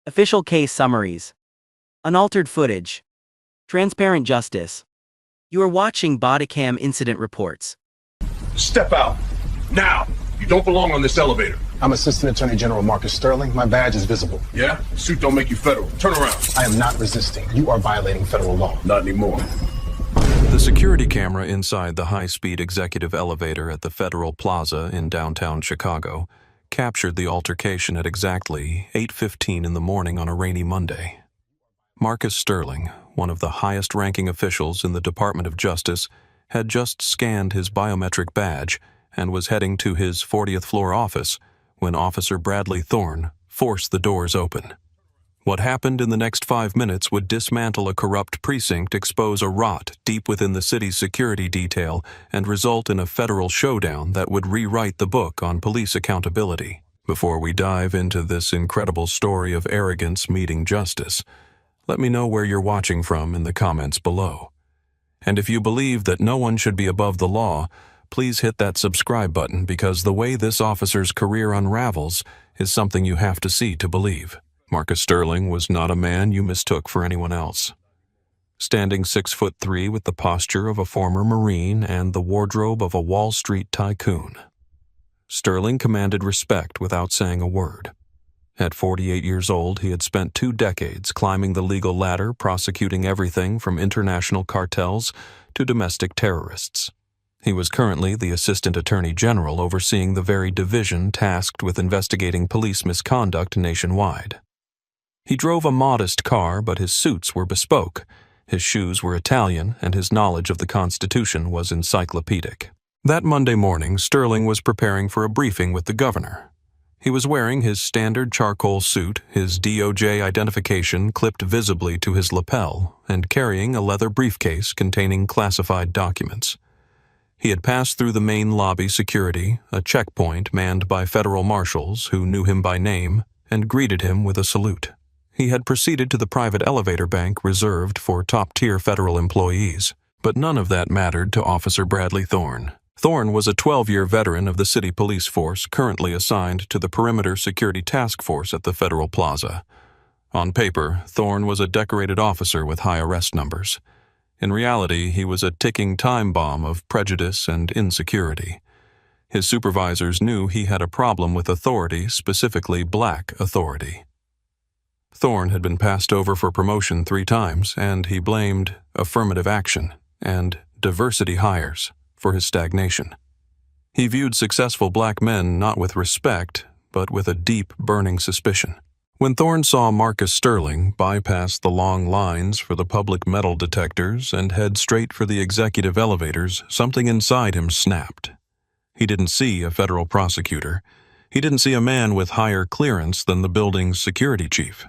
Official case summaries. Unaltered footage. Transparent justice. You are watching Bodycam incident reports. Step out. Now! You don't belong on this elevator. I'm Assistant Attorney General Marcus Sterling. My badge is visible. Yeah? Suit don't make you federal. Turn around. I am not resisting. You are violating federal law. Not anymore. The security camera inside the high-speed executive elevator at the Federal Plaza in downtown Chicago captured the altercation at exactly 8:15 in the morning on a rainy Monday. Marcus Sterling, one of the highest-ranking officials in the Department of Justice, had just scanned his biometric badge and was heading to his 40th floor office when Officer Bradley Thorne forced the doors open. What happened in the next 5 minutes would dismantle a corrupt precinct, expose a rot deep within the city's security detail, and result in a federal showdown that would rewrite the book on police accountability. Before we dive into this incredible story of arrogance meeting justice, let me know where you're watching from in the comments below. And if you believe that no one should be above the law, please hit that subscribe button, because the way this officer's career unravels is something you have to see to believe. Marcus Sterling was not a man you mistook for anyone else. Standing 6'3" with the posture of a former Marine and the wardrobe of a Wall Street tycoon, Sterling commanded respect without saying a word. At 48 years old, he had spent 2 decades climbing the legal ladder, prosecuting everything from international cartels to domestic terrorists. He was currently the Assistant Attorney General overseeing the very division tasked with investigating police misconduct nationwide. He drove a modest car, but his suits were bespoke, his shoes were Italian, and his knowledge of the Constitution was encyclopedic. That Monday morning, Sterling was preparing for a briefing with the governor. He was wearing his standard charcoal suit, his DOJ identification clipped visibly to his lapel, and carrying a leather briefcase containing classified documents. He had passed through the main lobby security, a checkpoint manned by federal marshals who knew him by name and greeted him with a salute. He had proceeded to the private elevator bank reserved for top-tier federal employees, but none of that mattered to Officer Bradley Thorne. Thorne was a 12-year veteran of the city police force currently assigned to the Perimeter Security Task Force at the Federal Plaza. On paper, Thorne was a decorated officer with high arrest numbers. In reality, he was a ticking time bomb of prejudice and insecurity. His supervisors knew he had a problem with authority, specifically black authority. Thorne had been passed over for promotion 3 times, and he blamed affirmative action and diversity hires for his stagnation. He viewed successful black men not with respect, but with a deep, burning suspicion. When Thorne saw Marcus Sterling bypass the long lines for the public metal detectors and head straight for the executive elevators, something inside him snapped. He didn't see a federal prosecutor. He didn't see a man with higher clearance than the building's security chief.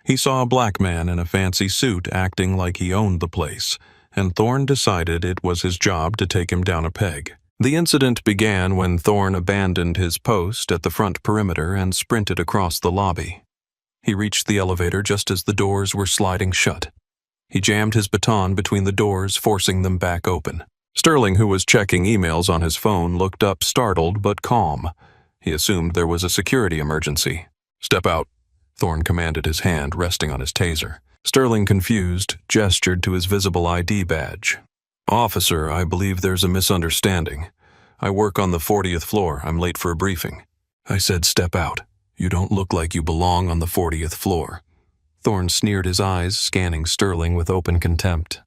He saw a black man in a fancy suit acting like he owned the place, and Thorne decided it was his job to take him down a peg. The incident began when Thorne abandoned his post at the front perimeter and sprinted across the lobby. He reached the elevator just as the doors were sliding shut. He jammed his baton between the doors, forcing them back open. Sterling, who was checking emails on his phone, looked up startled but calm. He assumed there was a security emergency. "Step out," Thorne commanded, his hand resting on his taser. Sterling, confused, gestured to his visible ID badge. "Officer, I believe there's a misunderstanding. I work on the 40th floor. I'm late for a briefing." "I said step out. You don't look like you belong on the 40th floor." Thorne sneered, his eyes scanning Sterling with open contempt.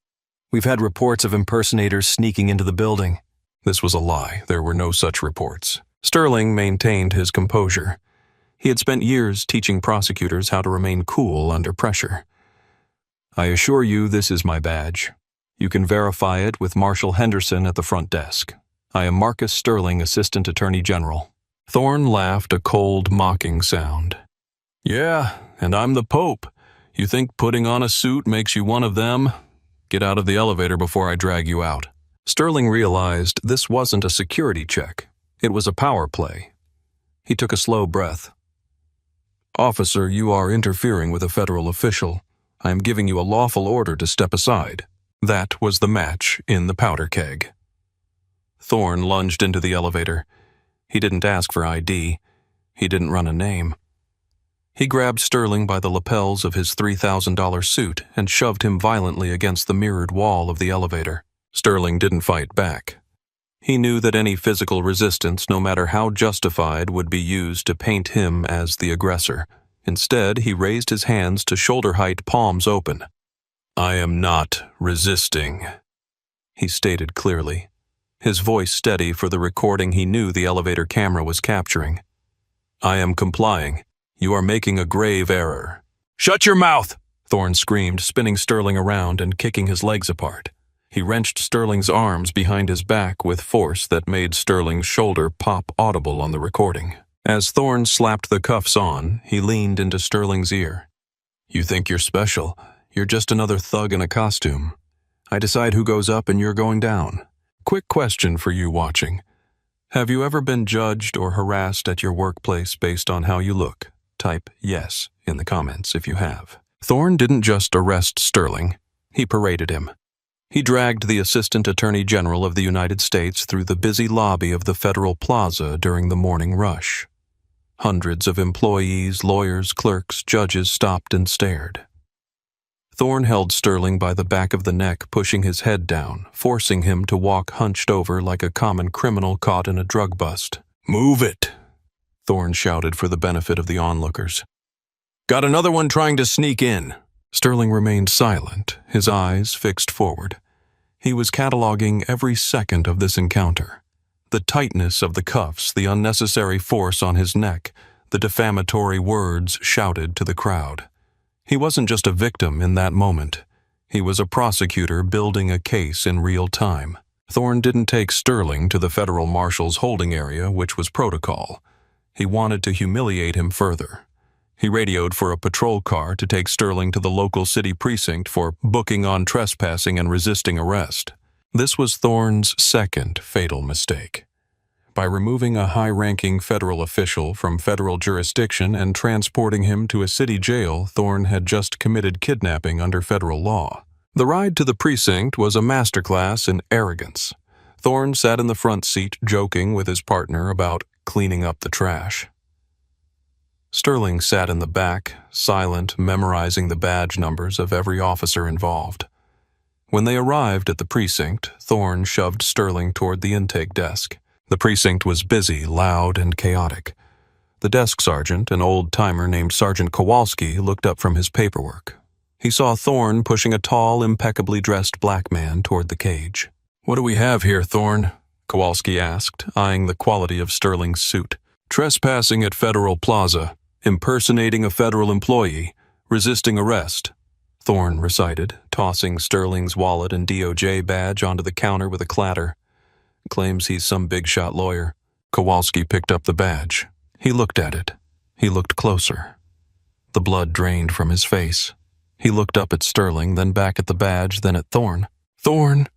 "We've had reports of impersonators sneaking into the building." This was a lie. There were no such reports. Sterling maintained his composure. He had spent years teaching prosecutors how to remain cool under pressure. "I assure you this is my badge. You can verify it with Marshal Henderson at the front desk. I am Marcus Sterling, Assistant Attorney General." Thorne laughed, a cold, mocking sound. "Yeah, and I'm the Pope. You think putting on a suit makes you one of them? Get out of the elevator before I drag you out." Sterling realized this wasn't a security check. It was a power play. He took a slow breath. "Officer, you are interfering with a federal official. I am giving you a lawful order to step aside." That was the match in the powder keg. Thorne lunged into the elevator. He didn't ask for ID. He didn't run a name. He grabbed Sterling by the lapels of his $3,000 suit and shoved him violently against the mirrored wall of the elevator. Sterling didn't fight back. He knew that any physical resistance, no matter how justified, would be used to paint him as the aggressor. Instead, he raised his hands to shoulder-height, palms open. "I am not resisting," he stated clearly, his voice steady for the recording he knew the elevator camera was capturing. "I am complying. You are making a grave error." "Shut your mouth!" Thorne screamed, spinning Sterling around and kicking his legs apart. He wrenched Sterling's arms behind his back with force that made Sterling's shoulder pop audible on the recording. As Thorne slapped the cuffs on, he leaned into Sterling's ear. "You think you're special. You're just another thug in a costume. I decide who goes up and you're going down. Quick question for you watching. Have you ever been judged or harassed at your workplace based on how you look? Type yes in the comments if you have." Thorne didn't just arrest Sterling. He paraded him. He dragged the Assistant Attorney General of the United States through the busy lobby of the Federal Plaza during the morning rush. Hundreds of employees, lawyers, clerks, judges stopped and stared. Thorne held Sterling by the back of the neck, pushing his head down, forcing him to walk hunched over like a common criminal caught in a drug bust. "Move it!" Thorne shouted for the benefit of the onlookers. "Got another one trying to sneak in." Sterling remained silent, his eyes fixed forward. He was cataloging every second of this encounter. The tightness of the cuffs, the unnecessary force on his neck, the defamatory words shouted to the crowd. He wasn't just a victim in that moment. He was a prosecutor building a case in real time. Thorne didn't take Sterling to the federal marshal's holding area, which was protocol. He wanted to humiliate him further. He radioed for a patrol car to take Sterling to the local city precinct for booking on trespassing and resisting arrest. This was Thorne's second fatal mistake. By removing a high-ranking federal official from federal jurisdiction and transporting him to a city jail, Thorne had just committed kidnapping under federal law. The ride to the precinct was a masterclass in arrogance. Thorne sat in the front seat joking with his partner about cleaning up the trash. Sterling sat in the back, silent, memorizing the badge numbers of every officer involved. When they arrived at the precinct, Thorne shoved Sterling toward the intake desk. The precinct was busy, loud, and chaotic. The desk sergeant, an old-timer named Sergeant Kowalski, looked up from his paperwork. He saw Thorne pushing a tall, impeccably dressed black man toward the cage. "What do we have here, Thorne?" Kowalski asked, eyeing the quality of Sterling's suit. "Trespassing at Federal Plaza, impersonating a federal employee, resisting arrest," Thorne recited, tossing Sterling's wallet and DOJ badge onto the counter with a clatter. "Claims he's some big-shot lawyer." Kowalski picked up the badge. He looked at it. He looked closer. The blood drained from his face. He looked up at Sterling, then back at the badge, then at Thorne. "Thorne,"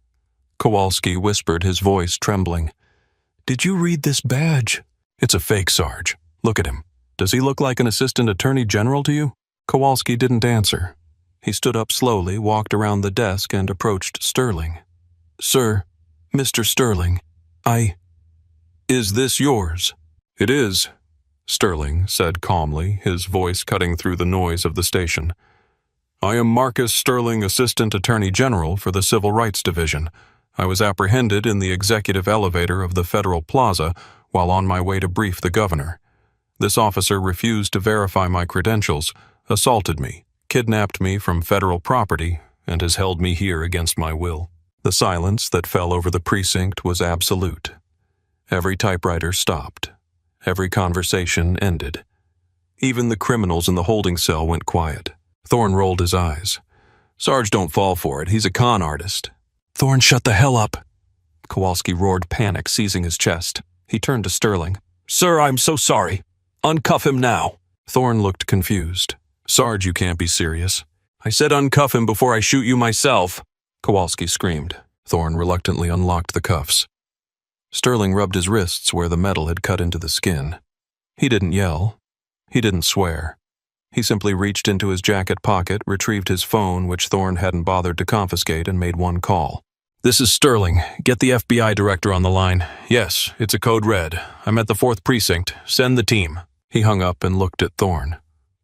Kowalski whispered, his voice trembling. "Did you read this badge?" "It's a fake, Sarge. Look at him. Does he look like an assistant attorney general to you?" Kowalski didn't answer. He stood up slowly, walked around the desk, and approached Sterling. "Sir, Mr. Sterling, Is this yours?" "It is," Sterling said calmly, his voice cutting through the noise of the station. "I am Marcus Sterling, Assistant Attorney General for the Civil Rights Division. I was apprehended in the executive elevator of the Federal Plaza while on my way to brief the governor. This officer refused to verify my credentials, assaulted me, kidnapped me from federal property, and has held me here against my will." The silence that fell over the precinct was absolute. Every typewriter stopped. Every conversation ended. Even the criminals in the holding cell went quiet. Thorne rolled his eyes. "Sarge, don't fall for it. He's a con artist." "Thorne, shut the hell up!" Kowalski roared, panic seizing his chest. He turned to Sterling. "Sir, I'm so sorry. Uncuff him now." Thorne looked confused. "Sarge, you can't be serious." "I said uncuff him before I shoot you myself," Kowalski screamed. Thorne reluctantly unlocked the cuffs. Sterling rubbed his wrists where the metal had cut into the skin. He didn't yell. He didn't swear. He simply reached into his jacket pocket, retrieved his phone, which Thorne hadn't bothered to confiscate, and made one call. "This is Sterling. Get the FBI director on the line. Yes, it's a code red. I'm at the 4th precinct. Send the team." He hung up and looked at Thorne.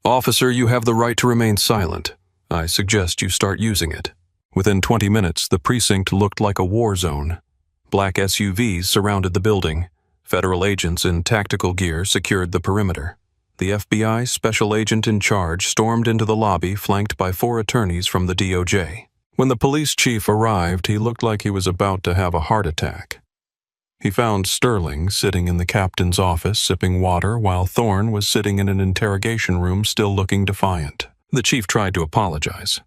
"Officer, you have the right to remain silent. I suggest you start using it." Within 20 minutes, the precinct looked like a war zone. Black SUVs surrounded the building. Federal agents in tactical gear secured the perimeter. The FBI special agent in charge stormed into the lobby, flanked by 4 attorneys from the DOJ. When the police chief arrived, he looked like he was about to have a heart attack. He found Sterling sitting in the captain's office sipping water while Thorne was sitting in an interrogation room still looking defiant. The chief tried to apologize.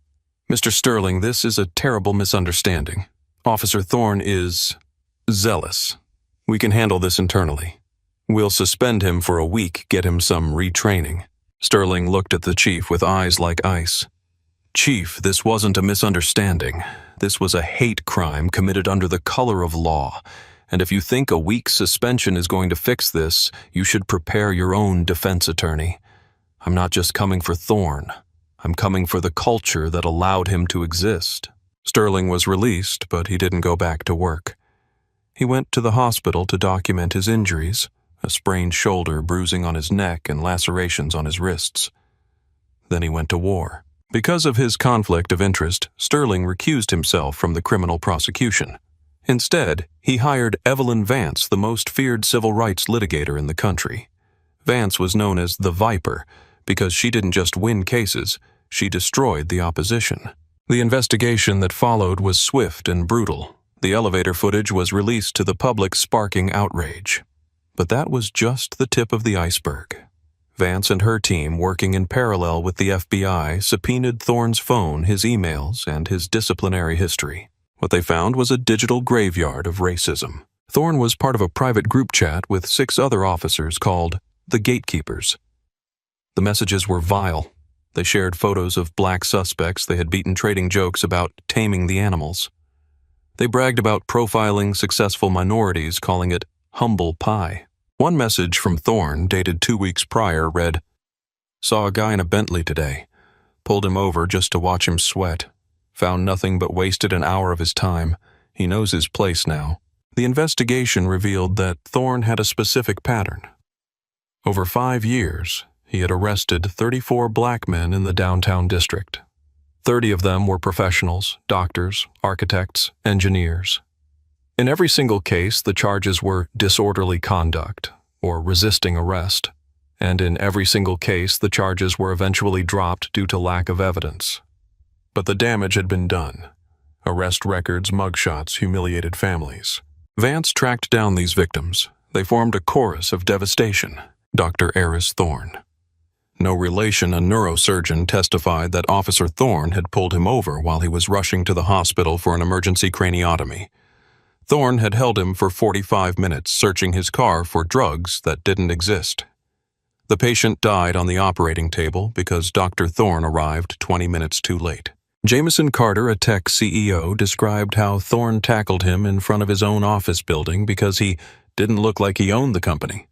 "Mr. Sterling, this is a terrible misunderstanding. Officer Thorne is zealous. We can handle this internally. We'll suspend him for a week, get him some retraining." Sterling looked at the chief with eyes like ice. "Chief, this wasn't a misunderstanding. This was a hate crime committed under the color of law. And if you think a week's suspension is going to fix this, you should prepare your own defense attorney. I'm not just coming for Thorne. I'm coming for the culture that allowed him to exist." Sterling was released, but he didn't go back to work. He went to the hospital to document his injuries, a sprained shoulder, bruising on his neck, and lacerations on his wrists. Then he went to war. Because of his conflict of interest, Sterling recused himself from the criminal prosecution. Instead, he hired Evelyn Vance, the most feared civil rights litigator in the country. Vance was known as the Viper because she didn't just win cases, she destroyed the opposition. The investigation that followed was swift and brutal. The elevator footage was released to the public, sparking outrage. But that was just the tip of the iceberg. Vance and her team, working in parallel with the FBI, subpoenaed Thorne's phone, his emails, and his disciplinary history. What they found was a digital graveyard of racism. Thorne was part of a private group chat with 6 other officers called the Gatekeepers. The messages were vile. They shared photos of black suspects they had beaten, trading jokes about taming the animals. They bragged about profiling successful minorities, calling it humble pie. One message from Thorne, dated 2 weeks prior, read, "Saw a guy in a Bentley today. Pulled him over just to watch him sweat. Found nothing but wasted an hour of his time. He knows his place now." The investigation revealed that Thorne had a specific pattern. Over 5 years, he had arrested 34 black men in the downtown district. 30 of them were professionals, doctors, architects, engineers. In every single case, the charges were disorderly conduct or resisting arrest, and in every single case, the charges were eventually dropped due to lack of evidence. But the damage had been done. Arrest records, mugshots, humiliated families. Vance tracked down these victims. They formed a chorus of devastation. Dr. Eris Thorne. No relation, a neurosurgeon, testified that Officer Thorne had pulled him over while he was rushing to the hospital for an emergency craniotomy. Thorne had held him for 45 minutes, searching his car for drugs that didn't exist. The patient died on the operating table because Dr. Thorne arrived 20 minutes too late. Jameson Carter, a tech CEO, described how Thorne tackled him in front of his own office building because he didn't look like he owned the company.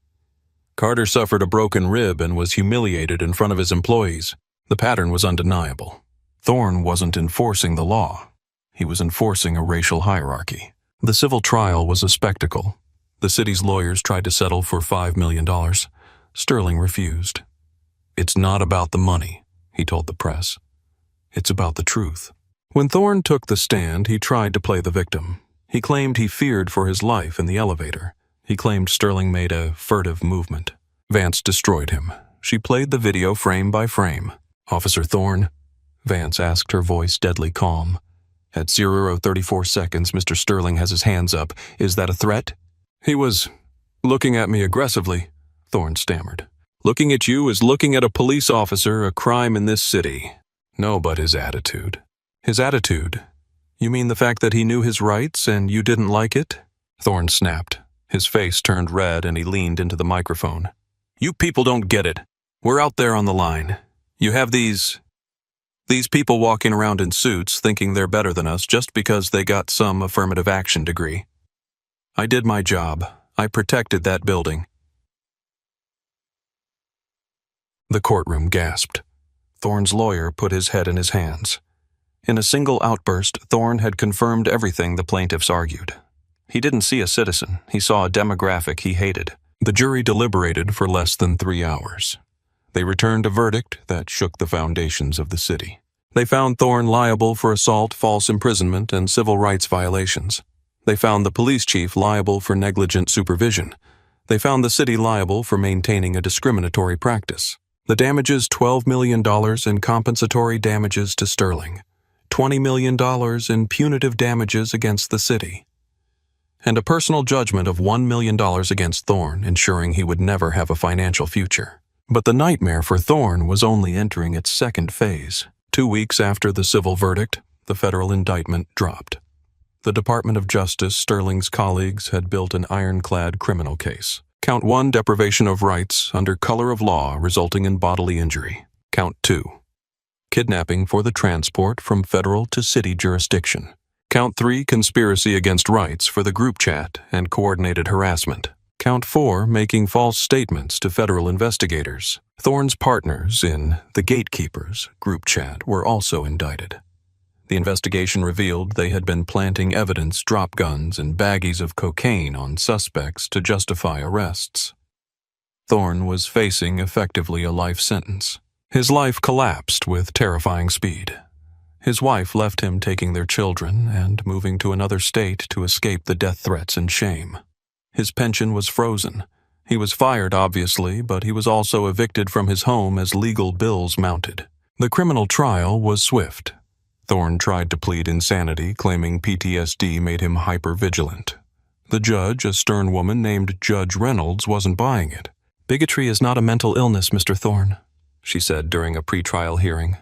Carter suffered a broken rib and was humiliated in front of his employees. The pattern was undeniable. Thorne wasn't enforcing the law. He was enforcing a racial hierarchy. The civil trial was a spectacle. The city's lawyers tried to settle for $5 million. Sterling refused. "It's not about the money," he told the press. "It's about the truth." When Thorne took the stand, he tried to play the victim. He claimed he feared for his life in the elevator. He claimed Sterling made a furtive movement. Vance destroyed him. She played the video frame by frame. "Officer Thorne?" Vance asked, her voice deadly calm. At 0:34 seconds, Mr. Sterling has his hands up. "Is that a threat?" "He was looking at me aggressively," Thorne stammered. "Looking at you is looking at a police officer, a crime in this city." "No, but his attitude." "His attitude? You mean the fact that he knew his rights and you didn't like it?" Thorne snapped. His face turned red and he leaned into the microphone. "You people don't get it. We're out there on the line. You have these people walking around in suits thinking they're better than us just because they got some affirmative action degree. I did my job. I protected that building." The courtroom gasped. Thorne's lawyer put his head in his hands. In a single outburst, Thorne had confirmed everything the plaintiffs argued. He didn't see a citizen. He saw a demographic he hated. The jury deliberated for less than 3 hours. They returned a verdict that shook the foundations of the city. They found Thorne liable for assault, false imprisonment, and civil rights violations. They found the police chief liable for negligent supervision. They found the city liable for maintaining a discriminatory practice. The damages $12 million in compensatory damages to Sterling, $20 million in punitive damages against the city, and a personal judgment of $1 million against Thorne, ensuring he would never have a financial future. But the nightmare for Thorne was only entering its second phase. 2 weeks after the civil verdict, the federal indictment dropped. The Department of Justice, Sterling's colleagues, had built an ironclad criminal case. Count 1, deprivation of rights under color of law resulting in bodily injury. Count 2, kidnapping for the transport from federal to city jurisdiction. Count 3, conspiracy against rights for the group chat and coordinated harassment. Count 4, making false statements to federal investigators. Thorne's partners in the Gatekeepers group chat were also indicted. The investigation revealed they had been planting evidence, drop guns, and baggies of cocaine on suspects to justify arrests. Thorne was facing effectively a life sentence. His life collapsed with terrifying speed. His wife left him taking their children and moving to another state to escape the death threats and shame. His pension was frozen. He was fired, obviously, but he was also evicted from his home as legal bills mounted. The criminal trial was swift. Thorne tried to plead insanity, claiming PTSD made him hypervigilant. The judge, a stern woman named Judge Reynolds, wasn't buying it. "Bigotry is not a mental illness, Mr. Thorne," she said during a pretrial hearing.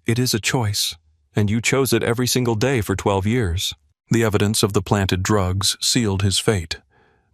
"It is a choice, and you chose it every single day for 12 years. The evidence of the planted drugs sealed his fate.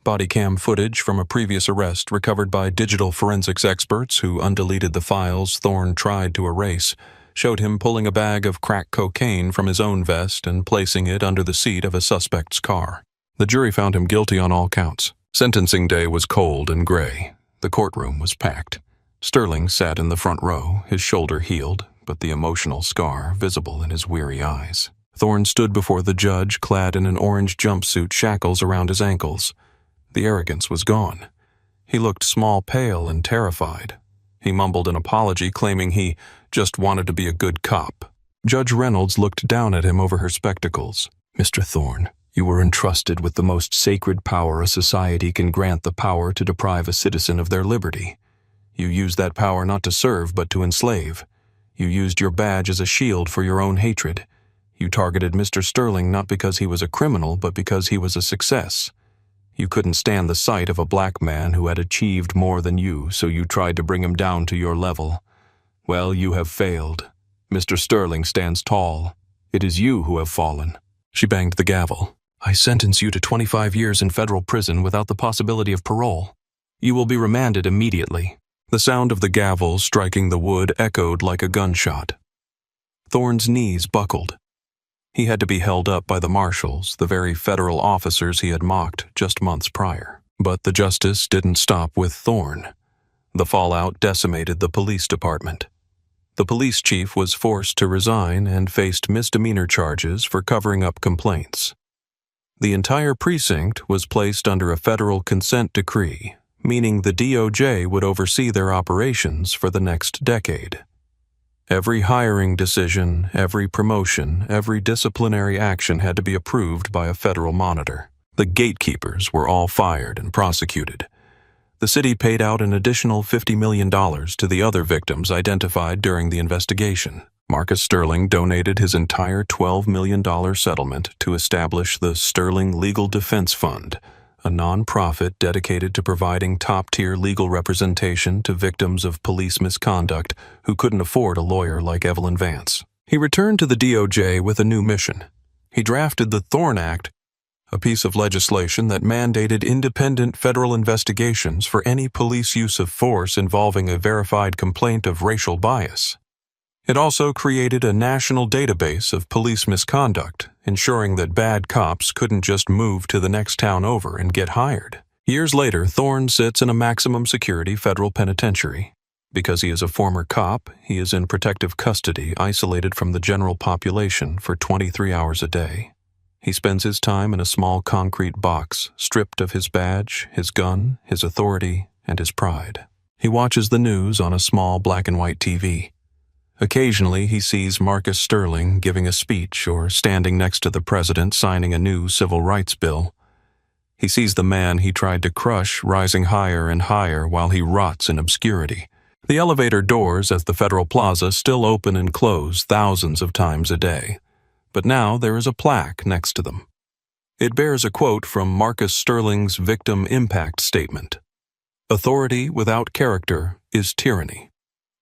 Body cam footage from a previous arrest recovered by digital forensics experts who undeleted the files Thorne tried to erase showed him pulling a bag of crack cocaine from his own vest and placing it under the seat of a suspect's car. The jury found him guilty on all counts. Sentencing day was cold and gray. The courtroom was packed. Sterling sat in the front row, his shoulder healed, but the emotional scar visible in his weary eyes. Thorne stood before the judge, clad in an orange jumpsuit, shackles around his ankles. The arrogance was gone. He looked small, pale, and terrified. He mumbled an apology, claiming he just wanted to be a good cop. Judge Reynolds looked down at him over her spectacles. "Mr. Thorne, you were entrusted with the most sacred power a society can grant, the power to deprive a citizen of their liberty. You used that power not to serve, but to enslave. You used your badge as a shield for your own hatred. You targeted Mr. Sterling not because he was a criminal, but because he was a success. You couldn't stand the sight of a black man who had achieved more than you, so you tried to bring him down to your level. Well, you have failed. Mr. Sterling stands tall. It is you who have fallen." She banged the gavel. "I sentence you to 25 years in federal prison without the possibility of parole. You will be remanded immediately." The sound of the gavel striking the wood echoed like a gunshot. Thorne's knees buckled. He had to be held up by the marshals, the very federal officers he had mocked just months prior. But the justice didn't stop with Thorne. The fallout decimated the police department. The police chief was forced to resign and faced misdemeanor charges for covering up complaints. The entire precinct was placed under a federal consent decree, meaning the DOJ would oversee their operations for the next decade. Every hiring decision, every promotion, every disciplinary action had to be approved by a federal monitor. The gatekeepers were all fired and prosecuted. The city paid out an additional $50 million to the other victims identified during the investigation. Marcus Sterling donated his entire $12 million settlement to establish the Sterling Legal Defense Fund, a nonprofit dedicated to providing top-tier legal representation to victims of police misconduct who couldn't afford a lawyer like Evelyn Vance. He returned to the DOJ with a new mission. He drafted the Thorne Act, a piece of legislation that mandated independent federal investigations for any police use of force involving a verified complaint of racial bias. It also created a national database of police misconduct, ensuring that bad cops couldn't just move to the next town over and get hired. Years later, Thorne sits in a maximum security federal penitentiary. Because he is a former cop, he is in protective custody, isolated from the general population for 23 hours a day. He spends his time in a small concrete box, stripped of his badge, his gun, his authority, and his pride. He watches the news on a small black and white TV. Occasionally, he sees Marcus Sterling giving a speech or standing next to the president signing a new civil rights bill. He sees the man he tried to crush rising higher and higher while he rots in obscurity. The elevator doors at the Federal Plaza still open and close thousands of times a day, but now there is a plaque next to them. It bears a quote from Marcus Sterling's victim impact statement. "Authority without character is tyranny.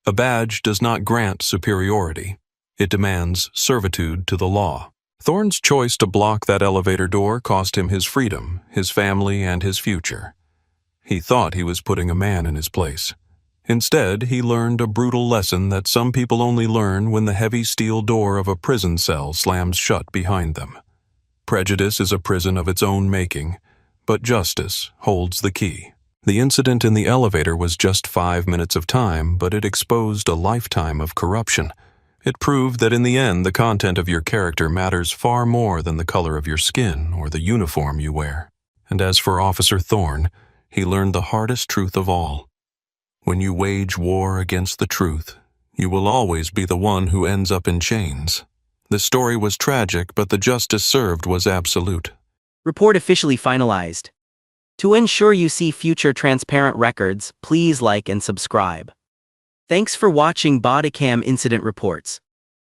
A badge does not grant superiority. It demands servitude to the law." Thorne's choice to block that elevator door cost him his freedom, his family, and his future. He thought he was putting a man in his place. Instead, he learned a brutal lesson that some people only learn when the heavy steel door of a prison cell slams shut behind them. Prejudice is a prison of its own making, but justice holds the key. The incident in the elevator was just 5 minutes of time, but it exposed a lifetime of corruption. It proved that in the end, the content of your character matters far more than the color of your skin or the uniform you wear. And as for Officer Thorne, he learned the hardest truth of all. When you wage war against the truth, you will always be the one who ends up in chains. The story was tragic, but the justice served was absolute. Report officially finalized. To ensure you see future transparent records, please like and subscribe. Thanks for watching Bodycam Incident Reports.